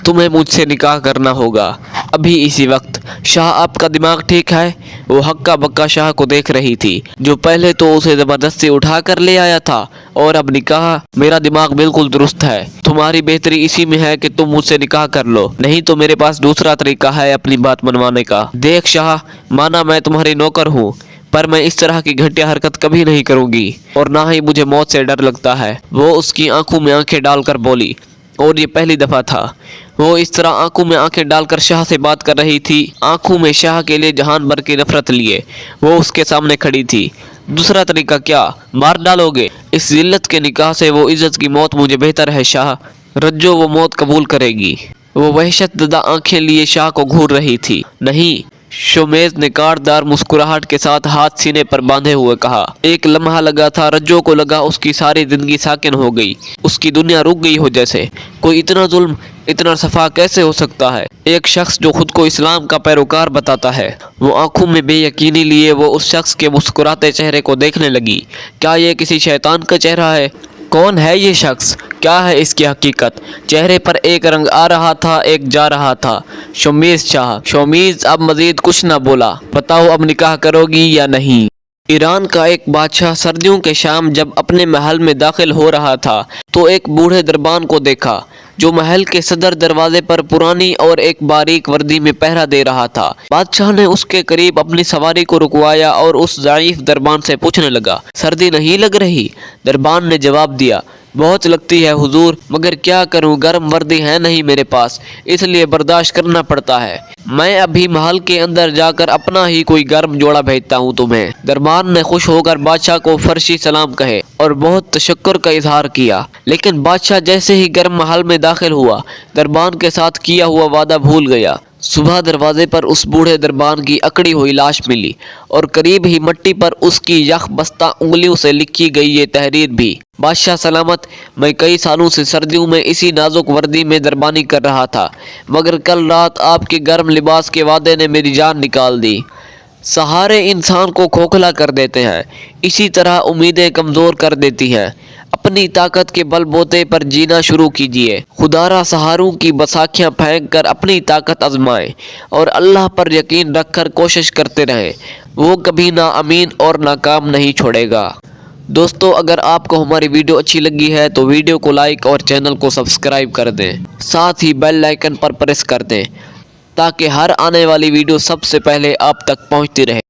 तुम्हें मुझसे निकाह करना होगा अभी इसी वक्त। शाह, आपका दिमाग ठीक है? वो हक्का बक्का शाह को देख रही थी, जो पहले तो उसे जबरदस्ती उठा कर ले आया था और अब निकाह। मेरा दिमाग बिल्कुल दुरुस्त है। तुम्हारी बेहतरी इसी में है कि तुम मुझसे निकाह कर लो, नहीं तो मेरे पास दूसरा तरीका है अपनी बात मनवाने का। देख शाह, माना मैं तुम्हारी नौकर हूँ, पर मैं इस तरह की घटिया हरकत कभी नहीं करूंगी और ना ही मुझे मौत से डर लगता है। वो उसकी आंखों में आंखें डालकर बोली, और ये पहली दफा था वो इस तरह आंखों में आंखें डालकर शाह से बात कर रही थी। आंखों में शाह के लिए जहान भर की नफरत लिए वो उसके सामने खड़ी थी। दूसरा तरीका क्या? मार डालोगे? इस जिल्लत के निकाह से वो इज्जत की मौत मुझे बेहतर है शाह। रज्जो, वो मौत कबूल करेगी। वो वहशतज़दा आंखें लिए शाह को घूर रही थी। नहीं, शोमेज ने कारदार मुस्कुराहट के साथ हाथ सीने पर बांधे हुए कहा। एक लम्हा लगा था, रज्जो को लगा उसकी सारी जिंदगी साकिन हो गई, उसकी दुनिया रुक गई हो जैसे। कोई इतना जुल्म, इतना सफा कैसे हो सकता है? एक शख्स जो खुद को इस्लाम का पैरोकार बताता है। वो आंखों में बेयकीनी लिए वो उस शख्स के मुस्कुराते चेहरे को देखने लगी। क्या ये किसी शैतान का चेहरा है? कौन है ये शख्स? क्या है इसकी हकीकत? चेहरे पर एक रंग आ रहा था, एक जा रहा था। शोमीज शाह। शोमीज अब मजीद कुछ न बोला। बताओ, अब निकाह करोगी या नहीं? ईरान का एक बादशाह सर्दियों के शाम जब अपने महल में दाखिल हो रहा था तो एक बूढ़े दरबान को देखा, जो महल के सदर दरवाजे पर पुरानी और एक बारीक वर्दी में पहरा दे रहा था। बादशाह ने उसके करीब अपनी सवारी को रुकवाया और उस ज़ईफ दरबान से पूछने लगा, सर्दी नहीं लग रही? दरबान ने जवाब दिया, बहुत लगती है हुजूर, मगर क्या करूं, गर्म वर्दी है नहीं मेरे पास, इसलिए बर्दाश्त करना पड़ता है। मैं अभी महल के अंदर जाकर अपना ही कोई गर्म जोड़ा भेजता हूं तुम्हें। दरबान ने खुश होकर बादशाह को फर्शी सलाम कहे और बहुत तशक्कुर का इजहार किया, लेकिन बादशाह जैसे ही गर्म महल में दाखिल हुआ, दरबान के साथ किया हुआ वादा भूल गया। सुबह दरवाजे पर उस बूढ़े दरबान की अकड़ी हुई लाश मिली और करीब ही मट्टी पर उसकी यख बस्ता उंगलियों से लिखी गई ये तहरीर भी, बादशाह सलामत, मैं कई सालों से सर्दियों में इसी नाजुक वर्दी में दरबानी कर रहा था, मगर कल रात आपके गर्म लिबास के वादे ने मेरी जान निकाल दी। सहारे इंसान को खोखला कर देते हैं, इसी तरह उम्मीदें कमज़ोर कर देती हैं। अपनी ताकत के बलबूते पर जीना शुरू कीजिए। खुदारा सहारों की बसाखियां फेंक कर अपनी ताकत आजमाएं और अल्लाह पर यकीन रखकर कोशिश करते रहें। वो कभी ना अमीन और नाकाम नहीं छोड़ेगा। दोस्तों, अगर आपको हमारी वीडियो अच्छी लगी है तो वीडियो को लाइक और चैनल को सब्सक्राइब कर दें। साथ ही बेल आइकन पर प्रेस कर दें ताकि हर आने वाली वीडियो सबसे पहले आप तक पहुंचती रहे।